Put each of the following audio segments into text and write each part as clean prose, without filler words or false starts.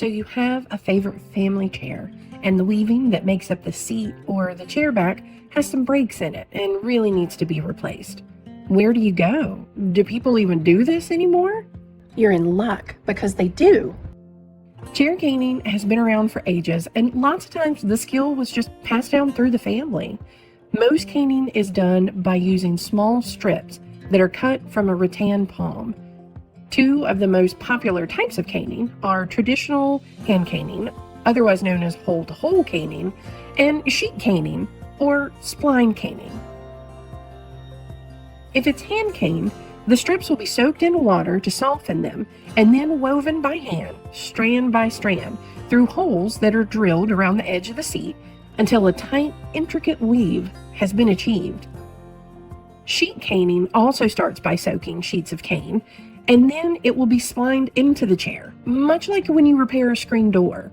So you have a favorite family chair, and the weaving that makes up the seat or the chair back has some breaks in it and really needs to be replaced. Where do you go? Do people even do this anymore? You're in luck, because they do. Chair caning has been around for ages, and lots of times the skill was just passed down through the family. Most caning is done by using small strips that are cut from a rattan palm. Two of the most popular types of caning are traditional hand caning, otherwise known as hole-to-hole caning, and sheet caning, or spline caning. If it's hand cane, the strips will be soaked in water to soften them and then woven by hand, strand by strand, through holes that are drilled around the edge of the seat until a tight, intricate weave has been achieved. Sheet caning also starts by soaking sheets of cane, and then it will be splined into the chair, much like when you repair a screen door.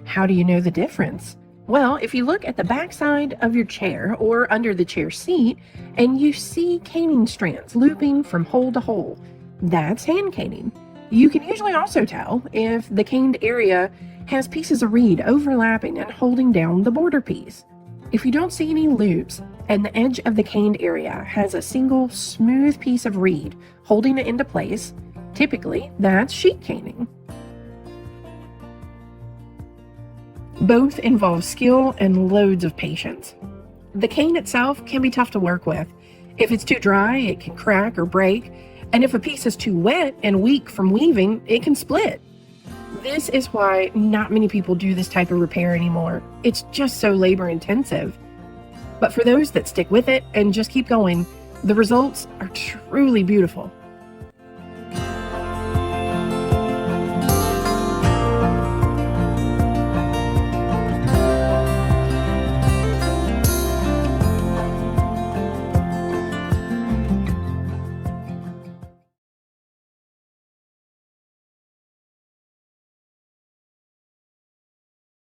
How do you know the difference? Well, if you look at the backside of your chair or under the chair seat and you see caning strands looping from hole to hole, that's hand caning. You can usually also tell if the caned area has pieces of reed overlapping and holding down the border piece. If you don't see any loops and the edge of the caned area has a single smooth piece of reed holding it into place, typically that's sheet caning. Both involve skill and loads of patience. The cane itself can be tough to work with. If it's too dry, it can crack or break, and if a piece is too wet and weak from weaving, it can split. This is why not many people do this type of repair anymore. It's just so labor intensive. But for those that stick with it and just keep going, the results are truly beautiful.